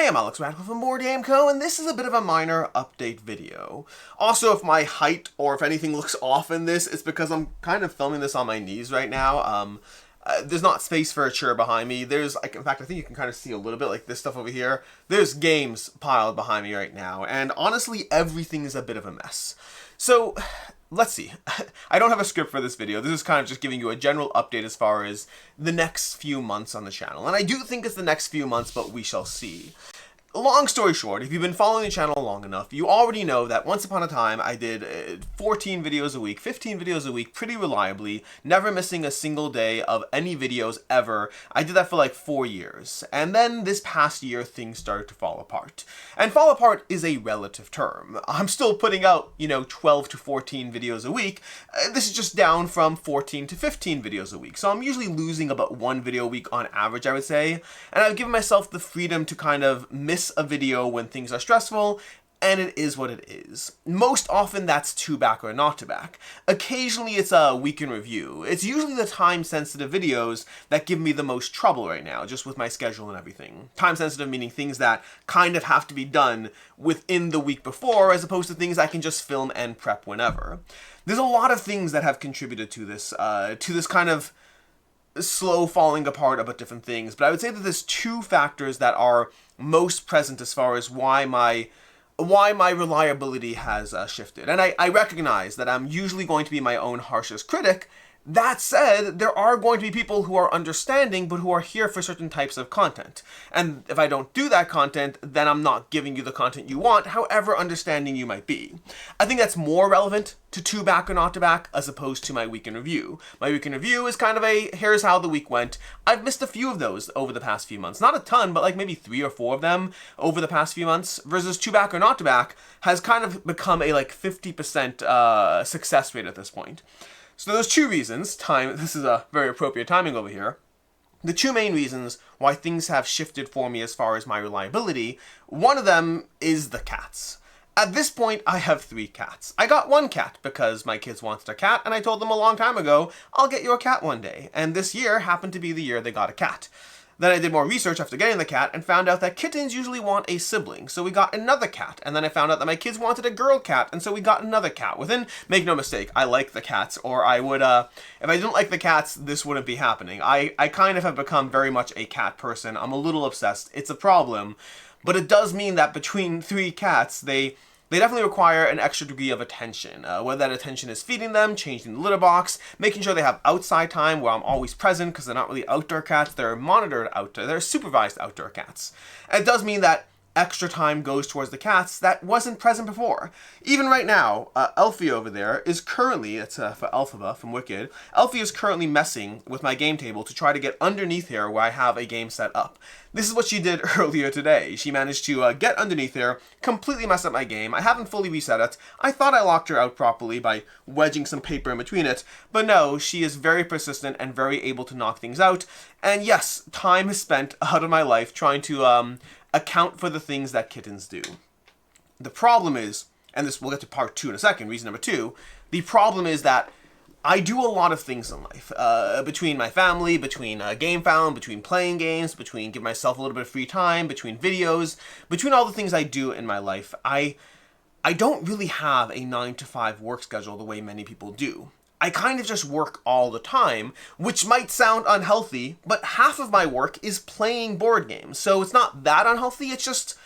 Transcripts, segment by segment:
I'm Alex Radical from Board Game Co, and this is a bit of a minor update video. Also, if my height or if anything looks off in this, it's because I'm kind of filming this on my knees right now. There's not space for a chair behind me. There's, like, in fact, I think you can kind of see a little bit, like this stuff over here. There's games piled behind me right now, and honestly, everything is a bit of a mess. So, let's see. I don't have a script for this video. This is kind of just giving you a general update as far as the next few months on the channel. And I do think it's the next few months, but we shall see. Long story short, if you've been following the channel long enough, you already know that once upon a time I did 14 videos a week, 15 videos a week pretty reliably, never missing a single day of any videos ever. I did that for like 4 years. And then this past year, things started to fall apart. And fall apart is a relative term. I'm still putting out, 12 to 14 videos a week. This is just down from 14 to 15 videos a week. So I'm usually losing about 1 video a week on average, I would say. And I've given myself the freedom to kind of miss a video when things are stressful, and it is what it is. Most often that's to back or not to back. Occasionally it's a week in review. It's usually the time-sensitive videos that give me the most trouble right now, just with my schedule and everything. Time-sensitive meaning things that kind of have to be done within the week before, as opposed to things I can just film and prep whenever. There's a lot of things that have contributed to this kind of slow falling apart about different things, but I would say that there's 2 factors that are most present as far as why my reliability has shifted. And I recognize that I'm usually going to be my own harshest critic. That said, there are going to be people who are understanding, but who are here for certain types of content. And if I don't do that content, then I'm not giving you the content you want, however understanding you might be. I think that's more relevant to back or not to back, as opposed to my week in review. My week in review is kind of a, here's how the week went. I've missed a few of those over the past few months. Not a ton, but like maybe 3 or 4 of them over the past few months, versus to back or not to back has kind of become a like 50% success rate at this point. So there's 2 reasons, this is a very appropriate timing over here. The 2 main reasons why things have shifted for me as far as my reliability, one of them is the cats. At this point, I have 3 cats. I got 1 cat because my kids wanted a cat, and I told them a long time ago, I'll get you a cat one day. And this year happened to be the year they got a cat. Then I did more research after getting the cat and found out that kittens usually want a sibling, so we got another cat. And then I found out that my kids wanted a girl cat, and so we got another cat. Make no mistake, I like the cats, or I would, if I didn't like the cats, this wouldn't be happening. I kind of have become very much a cat person. I'm a little obsessed. It's a problem, but it does mean that between 3 cats, they definitely require an extra degree of attention, whether that attention is feeding them, changing the litter box, making sure they have outside time where I'm always present, because they're not really outdoor cats, they're monitored outdoor, they're supervised outdoor cats. And it does mean that extra time goes towards the cats that wasn't present before. Even right now, Elfie over there is currently, it's for Elphaba from Wicked, Elfie is currently messing with my game table to try to get underneath here where I have a game set up. This is what she did earlier today. She managed to get underneath here, completely mess up my game. I haven't fully reset it. I thought I locked her out properly by wedging some paper in between it, but no, she is very persistent and very able to knock things out. And yes, time is spent out of my life trying to account for the things that kittens do. The problem is, and this we'll get to part 2 in a second, reason number 2, the problem is that I do a lot of things in life, between my family, between Game Found, between playing games, between giving myself a little bit of free time, between videos, between all the things I do in my life. I don't really have a 9-to-5 work schedule the way many people do. I kind of just work all the time, which might sound unhealthy, but half of my work is playing board games. So it's not that unhealthy, it's just,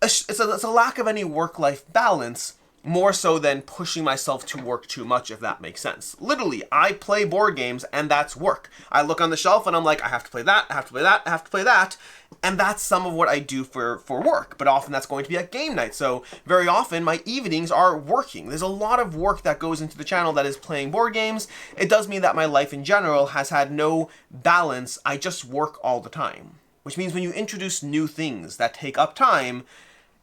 it's a lack of any work-life balance, more so than pushing myself to work too much, if that makes sense. Literally, I play board games, and that's work. I look on the shelf, and I'm like, I have to play that, I have to play that, I have to play that, and that's some of what I do for work, but often that's going to be at game night, so very often my evenings are working. There's a lot of work that goes into the channel that is playing board games. It does mean that my life in general has had no balance. I just work all the time, which means when you introduce new things that take up time,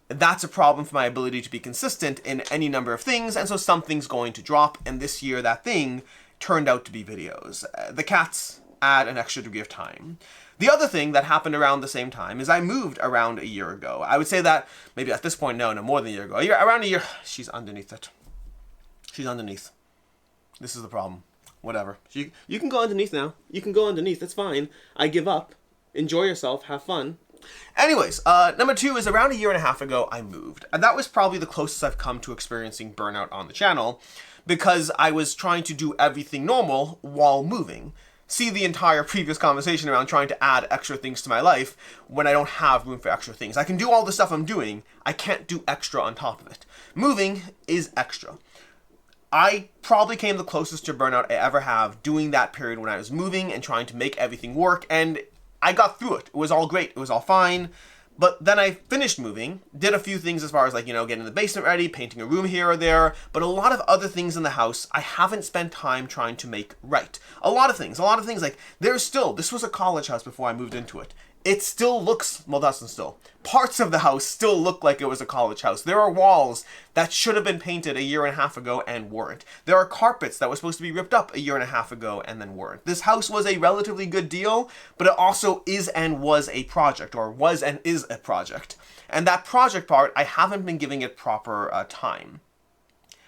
that's a problem for my ability to be consistent in any number of things, and so something's going to drop, and this year that thing turned out to be videos. The cats add an extra degree of time. The other thing that happened around the same time is I moved around a year ago. I would say that, maybe at this point, no, more than a year ago. Around a year, she's underneath it. She's underneath. This is the problem. Whatever. You can go underneath now. You can go underneath, that's fine. I give up. Enjoy yourself, have fun. Anyways, number 2 is around a year and a half ago, I moved. And that was probably the closest I've come to experiencing burnout on the channel, because I was trying to do everything normal while moving. See the entire previous conversation around trying to add extra things to my life when I don't have room for extra things. I can do all the stuff I'm doing, I can't do extra on top of it. Moving is extra. I probably came the closest to burnout I ever have doing that period when I was moving and trying to make everything work, and I got through it. It was all great. It was all fine. But then I finished moving, did a few things as far as like, getting the basement ready, painting a room here or there, but a lot of other things in the house I haven't spent time trying to make right. A lot of things, like this was a college house before I moved into it. It still looks, well, doesn't still. Parts of the house still look like it was a college house. There are walls that should have been painted a year and a half ago and weren't. There are carpets that were supposed to be ripped up a year and a half ago and then weren't. This house was a relatively good deal, but it also is and was a project, or was and is a project. And that project part, I haven't been giving it proper time.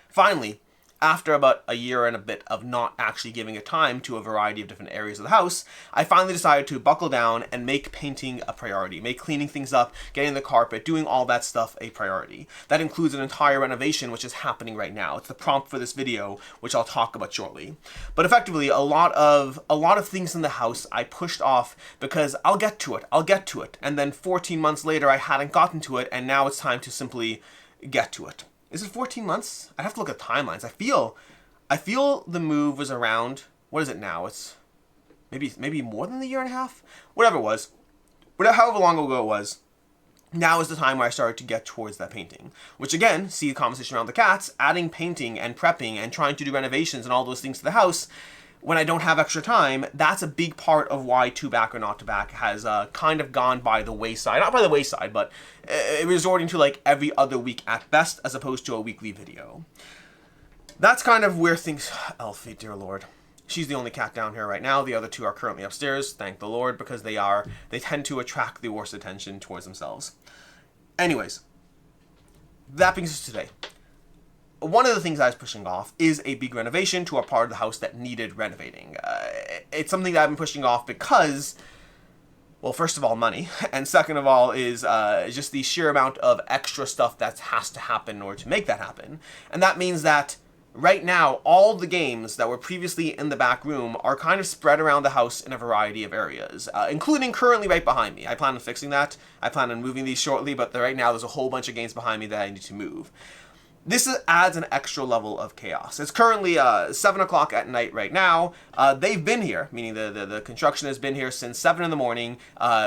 Finally, after about a year and a bit of not actually giving it time to a variety of different areas of the house, I finally decided to buckle down and make painting a priority, make cleaning things up, getting the carpet, doing all that stuff a priority. That includes an entire renovation, which is happening right now. It's the prompt for this video, which I'll talk about shortly. But effectively, a lot of things in the house I pushed off because I'll get to it. And then 14 months later, I hadn't gotten to it, and now it's time to simply get to it. Is it 14 months? I have to look at timelines. I feel the move was around, what is it now? It's maybe more than the year and a half? Whatever it was. However long ago it was. Now is the time where I started to get towards that painting. Which again, see the conversation around the cats, adding painting and prepping and trying to do renovations and all those things to the house when I don't have extra time, that's a big part of why To Back or Not To Back has kind of gone by the wayside. Not by the wayside, but resorting to like every other week at best, as opposed to a weekly video. That's kind of where things... Elfie, dear Lord. She's the only cat down here right now. The other two are currently upstairs, thank the Lord, because they tend to attract the worst attention towards themselves. Anyways, that brings us to today. One of the things I was pushing off is a big renovation to a part of the house that needed renovating. It's something that I've been pushing off because, well, first of all, money, and second of all is just the sheer amount of extra stuff that has to happen in order to make that happen. And that means that right now, all the games that were previously in the back room are kind of spread around the house in a variety of areas, including currently right behind me. I plan on fixing that. I plan on moving these shortly, but right now there's a whole bunch of games behind me that I need to move. This adds an extra level of chaos. It's currently 7 o'clock at night right now. They've been here, meaning the construction has been here since 7 in the morning,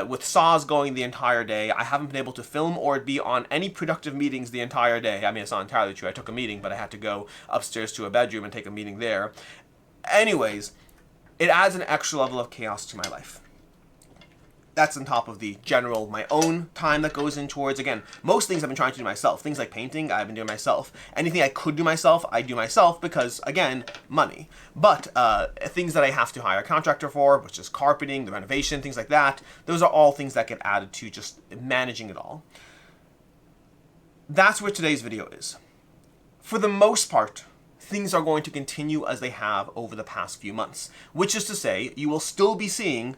with saws going the entire day. I haven't been able to film or be on any productive meetings the entire day. I mean, it's not entirely true. I took a meeting, but I had to go upstairs to a bedroom and take a meeting there. Anyways, it adds an extra level of chaos to my life. That's on top of the general, my own time that goes in towards, again, most things I've been trying to do myself. Things like painting, I've been doing myself. Anything I could do myself, I do myself because, again, money. But things that I have to hire a contractor for, which is carpeting, the renovation, things like that, those are all things that get added to just managing it all. That's where today's video is. For the most part, things are going to continue as they have over the past few months, which is to say, you will still be seeing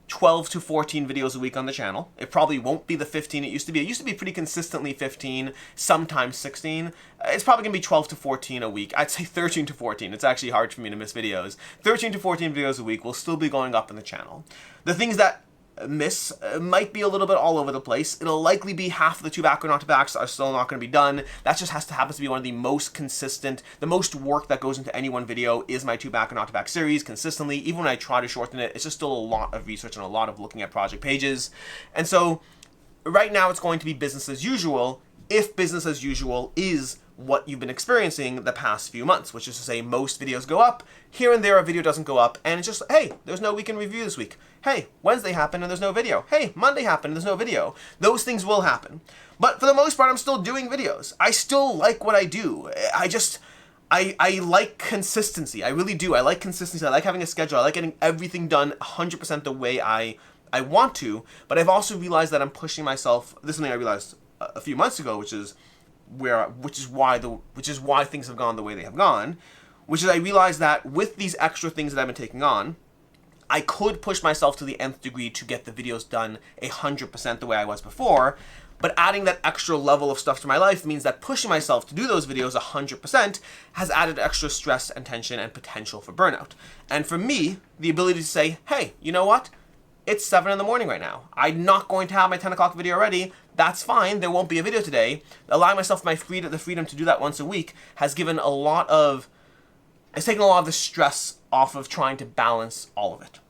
12 to 14 videos a week on the channel. It probably won't be the 15 it used to be. It used to be pretty consistently 15, sometimes 16. It's probably going to be 12 to 14 a week. I'd say 13 to 14. It's actually hard for me to miss videos. 13 to 14 videos a week will still be going up in the channel. The things that miss might be a little bit all over the place. It'll likely be half of the To Back or Not To Backs are still not going to be done. That just happens to be one of the most consistent, the most work that goes into any one video is my To Back or Not To Back series consistently. Even when I try to shorten it, it's just still a lot of research and a lot of looking at project pages. And so right now it's going to be business as usual, if business as usual is what you've been experiencing the past few months, which is to say most videos go up, here and there a video doesn't go up, and it's just, hey, there's no weekend review this week. Hey, Wednesday happened and there's no video. Hey, Monday happened and there's no video. Those things will happen. But for the most part, I'm still doing videos. I still like what I do. I like consistency. I really do. I like consistency. I like having a schedule. I like getting everything done 100% the way I want to, but I've also realized that I'm pushing myself. This is something I realized a few months ago, which is why things have gone the way they have gone, which is I realized that with these extra things that I've been taking on, I could push myself to the nth degree to get the videos done 100% the way I was before, but adding that extra level of stuff to my life means that pushing myself to do those videos 100% has added extra stress and tension and potential for burnout. And for me, the ability to say, hey, you know what? It's 7 in the morning right now. I'm not going to have my 10 o'clock video ready. That's fine. There won't be a video today. Allowing myself the freedom to do that once a week has given it's taken a lot of the stress off of trying to balance all of it.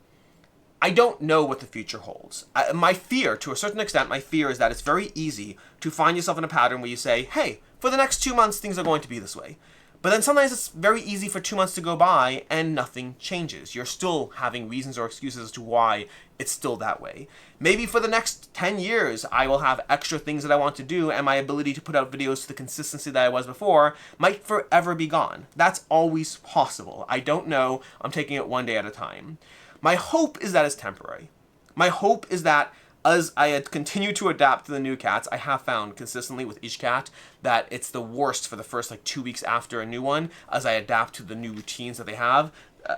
I don't know what the future holds. My fear, to a certain extent, my fear is that it's very easy to find yourself in a pattern where you say, hey, for the next 2 months, things are going to be this way. But then sometimes it's very easy for 2 months to go by and nothing changes. You're still having reasons or excuses as to why it's still that way. Maybe for the next 10 years, I will have extra things that I want to do, and my ability to put out videos to the consistency that I was before might forever be gone. That's always possible. I don't know. I'm taking it one day at a time. My hope is that it's temporary. My hope is that as I had continued to adapt to the new cats, I have found consistently with each cat that it's the worst for the first 2 weeks after a new one as I adapt to the new routines that they have.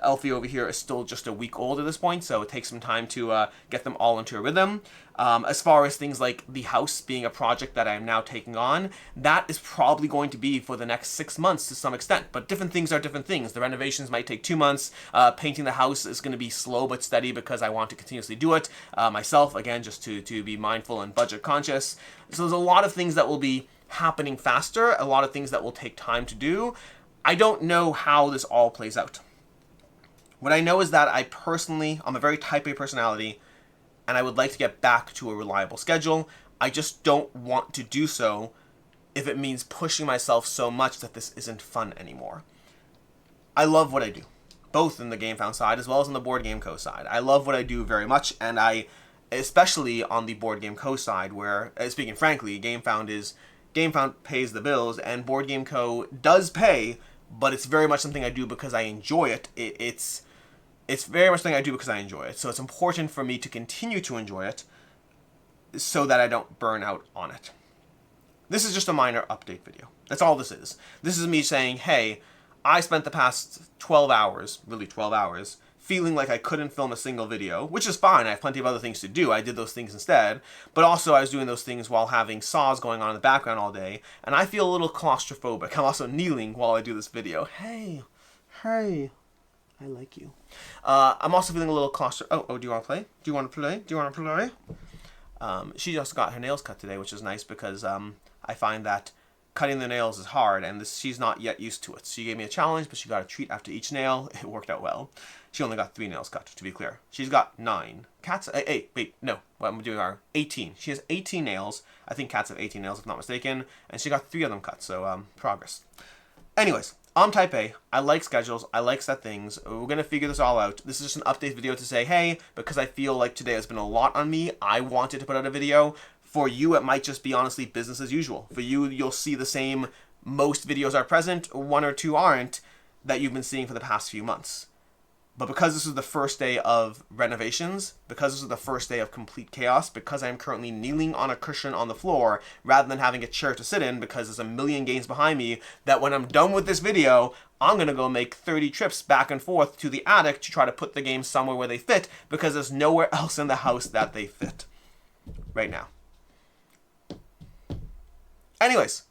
Elfie over here is still just a week old at this point, so it takes some time to get them all into a rhythm. As far as things like the house being a project that I am now taking on, that is probably going to be for the next 6 months to some extent, but different things are different things. The renovations might take 2 months. Painting the house is going to be slow but steady because I want to continuously do it myself, again, just to be mindful and budget conscious. So there's a lot of things that will be happening faster, a lot of things that will take time to do. I don't know how this all plays out. What I know is that I'm a very type A personality, and I would like to get back to a reliable schedule. I just don't want to do so if it means pushing myself so much that this isn't fun anymore. I love what I do, both in the GameFound side as well as on the Board Game Co. side. I love what I do very much, and especially on the Board Game Co. side, where, speaking frankly, GameFound pays the bills, and Board Game Co. does pay, but it's very much something I do because I enjoy it. It's very much something I do because I enjoy it. So it's important for me to continue to enjoy it so that I don't burn out on it. This is just a minor update video. That's all this is. This is me saying, hey, I spent the past 12 hours, really 12 hours, feeling like I couldn't film a single video, which is fine. I have plenty of other things to do. I did those things instead. But also I was doing those things while having saws going on in the background all day. And I feel a little claustrophobic. I'm also kneeling while I do this video. Hey, I like you. I'm also feeling a little claustrophobic. Oh, do you want to play? Do you want to play? She just got her nails cut today, which is nice because I find that cutting the nails is hard, and she's not yet used to it. She gave me a challenge, but she got a treat after each nail. It worked out well. She only got 3 nails cut, to be clear. She's got 9. Cats, 8, wait, no, what I'm doing are 18. She has 18 nails. I think cats have 18 nails, if not mistaken, and she got 3 of them cut, so progress. Anyways, I'm type A. I like schedules. I like set things. We're going to figure this all out. This is just an update video to say, hey, because I feel like today has been a lot on me, I wanted to put out a video. For you, it might just be honestly business as usual. For you, you'll see the same, most videos are present, 1 or 2 aren't, that you've been seeing for the past few months. But because this is the first day of renovations, because this is the first day of complete chaos, because I'm currently kneeling on a cushion on the floor rather than having a chair to sit in because there's a million games behind me, that when I'm done with this video, I'm going to go make 30 trips back and forth to the attic to try to put the games somewhere where they fit because there's nowhere else in the house that they fit right now. Anyways,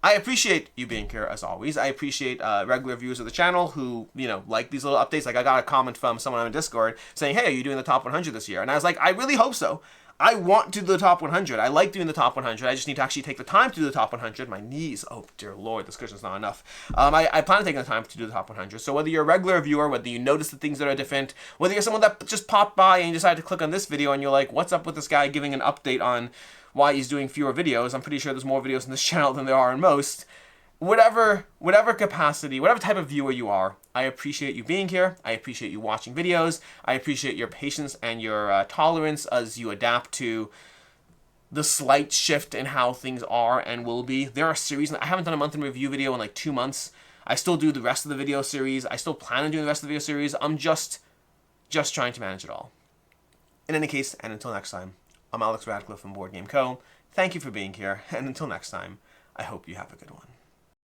I appreciate you being here as always. I appreciate regular viewers of the channel who, like these little updates. Like I got a comment from someone on Discord saying, hey, are you doing the top 100 this year? And I was like, I really hope so. I want to do the top 100. I like doing the top 100. I just need to actually take the time to do the top 100. My knees, oh dear Lord, this cushion's not enough. I plan on taking the time to do the top 100. So whether you're a regular viewer, whether you notice the things that are different, whether you're someone that just popped by and you decided to click on this video and you're like, what's up with this guy giving an update on why he's doing fewer videos? I'm pretty sure there's more videos in this channel than there are in most. Whatever capacity, whatever type of viewer you are, I appreciate you being here. I appreciate you watching videos. I appreciate your patience and your tolerance as you adapt to the slight shift in how things are and will be. There are series, I haven't done a month in review video in like 2 months. I still do the rest of the video series. I still plan on doing the rest of the video series. I'm just trying to manage it all. In any case, and until next time, I'm Alex Radcliffe from Board Game Co. Thank you for being here, and until next time, I hope you have a good one.